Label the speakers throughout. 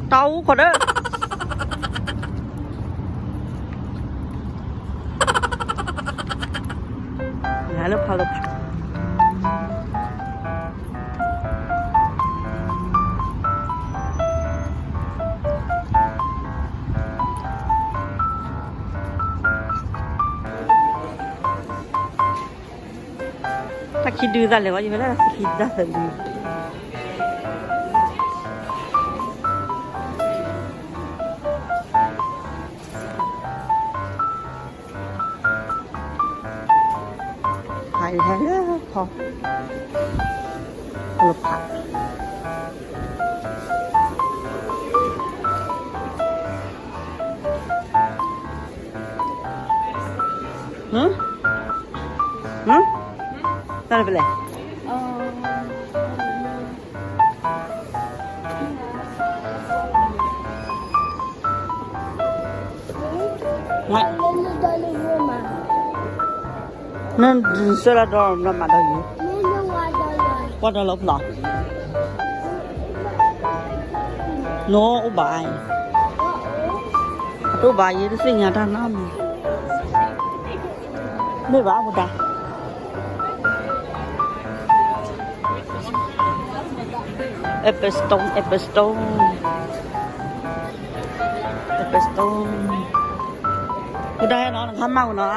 Speaker 1: tàu còn đó hai lớp hai lớpถ้าคิดดูได้เลยว่าอยู่ไม่ได้คิดได้เลยถ่ายแค่พอหลบผักนั่นเป็นไรไม่นั่นเสื้อดำนั่นมาได้ยังว่าจะลบหรอโน้อุบายอุบายยี่สิ่งอย่างนั้นน้ำไม่บ้าหมดอ่ะเอเปสโตนกูได้เนาะทำมากูเนาะ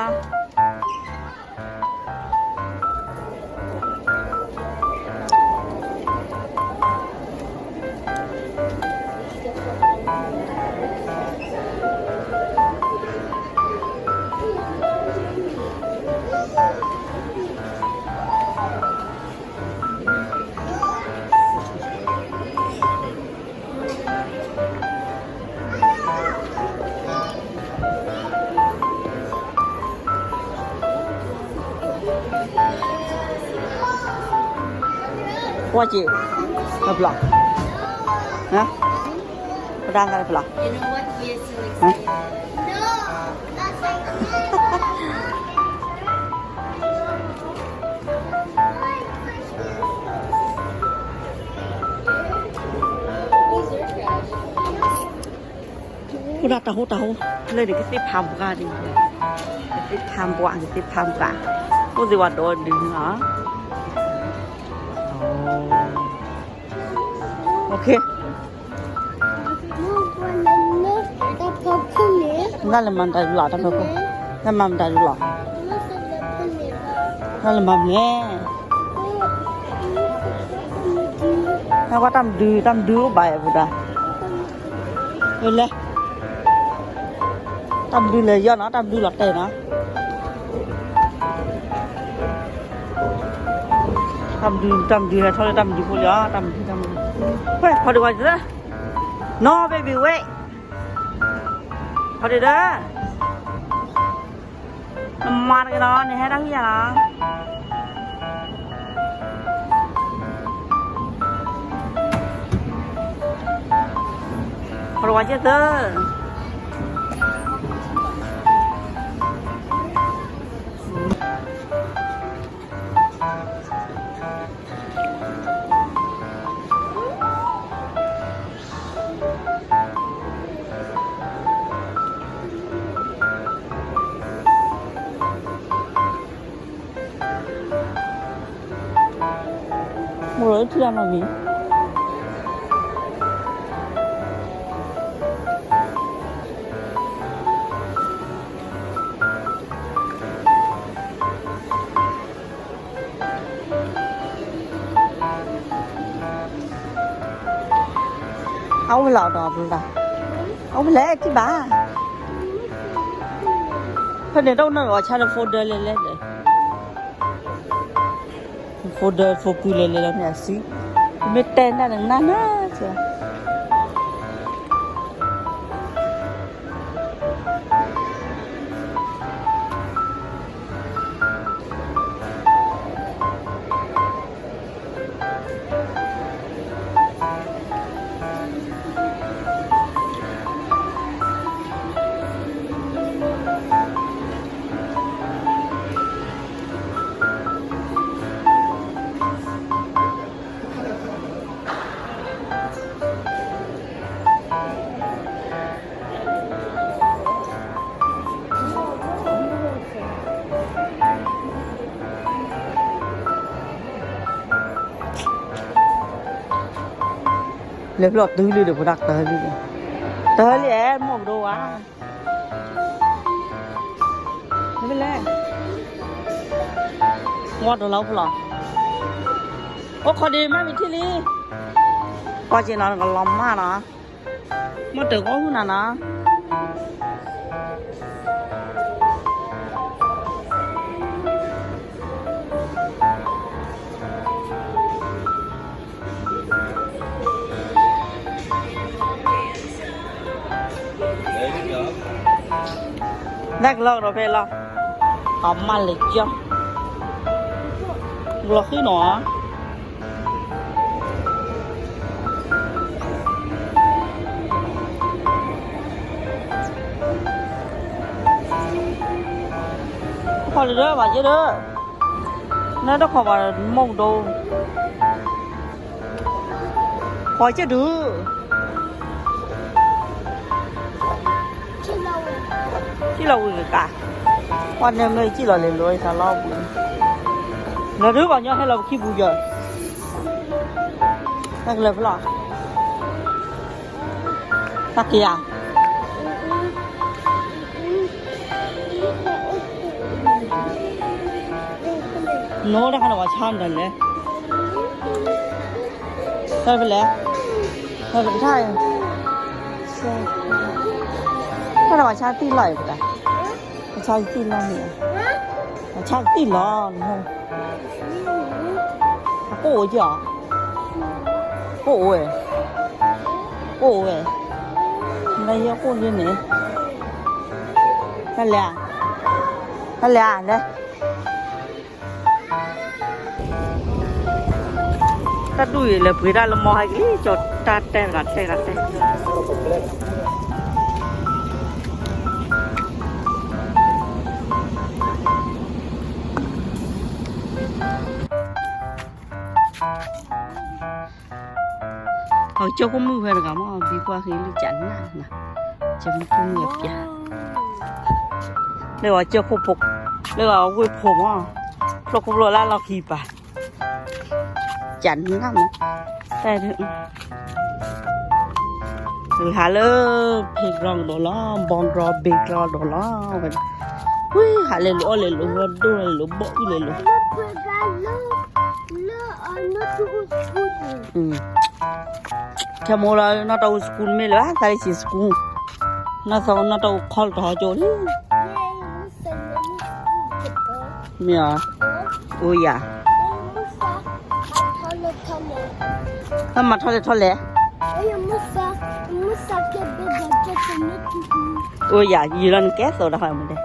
Speaker 1: ว่าจีไม่ปลอกนะร่างกายปลอกฮะกูรักตาหูเลยเด็กก็ติดพามกันดิติดพามกว่าติดพามกว่ากูสิว่าโดนดึงเหรอโอเคนั่นแหละมันได้หล่อทั้งหมดนั่นมันได้หล่อนั่นแหละมันเนี่ยถ้าว่าตามดื้อไปบุตรเลยตามดื้อเลยย้อนเนาะตามดื้อหลักเตะเนาะทำดีนะเขาจะทำดีพอแล้วทำเฮ้ยพอดีกว่าจ้ะ no baby wait พอดีเด้อน้ำมันกันเนาะนี่ให้ตั้งยี่นะพอดีกว่าจ้ะเด้อ뭐래 드라마미 ông lò đò rồi ông lẽ chứ bà thôi để đâu nó gọi cha là folder lên đấy folder fokus lên là gì mấy tên là nana chứ เลยหลอดตื้อเลยเดี๋ยวพอดักเตยเลยเตยเลยแอนมองดูวะไม่เป็นไรงอดเราพอหรอโอ้คดีไม่มีที่นี่พอจีนอนก็ล้อมมากนะมาถึงก็หุ่นนะนักลอกเราไปลอกหอมมันเลยจ้ะลอกขึ้นหนอพอเลยเด้อว่าเยอะเด้อนั่นต้องขอว่ามองดูพอจะดูที่เราอีกอะวันนี้ไม่ที่เราเล่นเลยถ้าเราบุญเราดูว่าเนี่ยให้เราขี้บุญเยอะนั่นเลยเปล่าสักกี่อย่างโน้ตนะคะว่าช่างกันเลยใช่ไปแล้วใช่ไปใช่ใช่ถ้าเราว่าช่างตีลอยไปกันช่างตีลอยเนี่ยช่างตีลอยนี่โป้จ้ะโป้เว้ยโป้เว้ยอะไรเยอะโป้เนี่ยเนี่ยนั่นแหละนั่นแหละเนี่ยถ้าดูเลยเพื่อนเรามองให้จดตัดแต่กัดแต่กัดแต่เขาเจ้าก็มือเพื่อนกันมั้งบีกว่าคือจันน่ะนะจะมีกุ้งเงียบจ้ะเรียกว่าเจ้าพกเรียกว่าวุ้ยผมอ่ะเราคุมรถแล้วเราขี่ไปจันน่ะมั้งแต่ถึงหาเลยเพลงร้องดอลลาร์บองรอเบกรอดอลลาร์เป็นเฮ้ยหาเลยรู้เลยรู้ว่าดูเลยรู้บ่เลยรู้แค่โมล่าน่าจะสกุลไม่เลยฮะแต่สิสกุลน่าจะคอลท่อโจลี่มีอ่ะโอ้ยอ่ะถ้ามาทอดทอดเลยโอ้ยอ่ะยีรันแก๊สโซดาให้มันเลย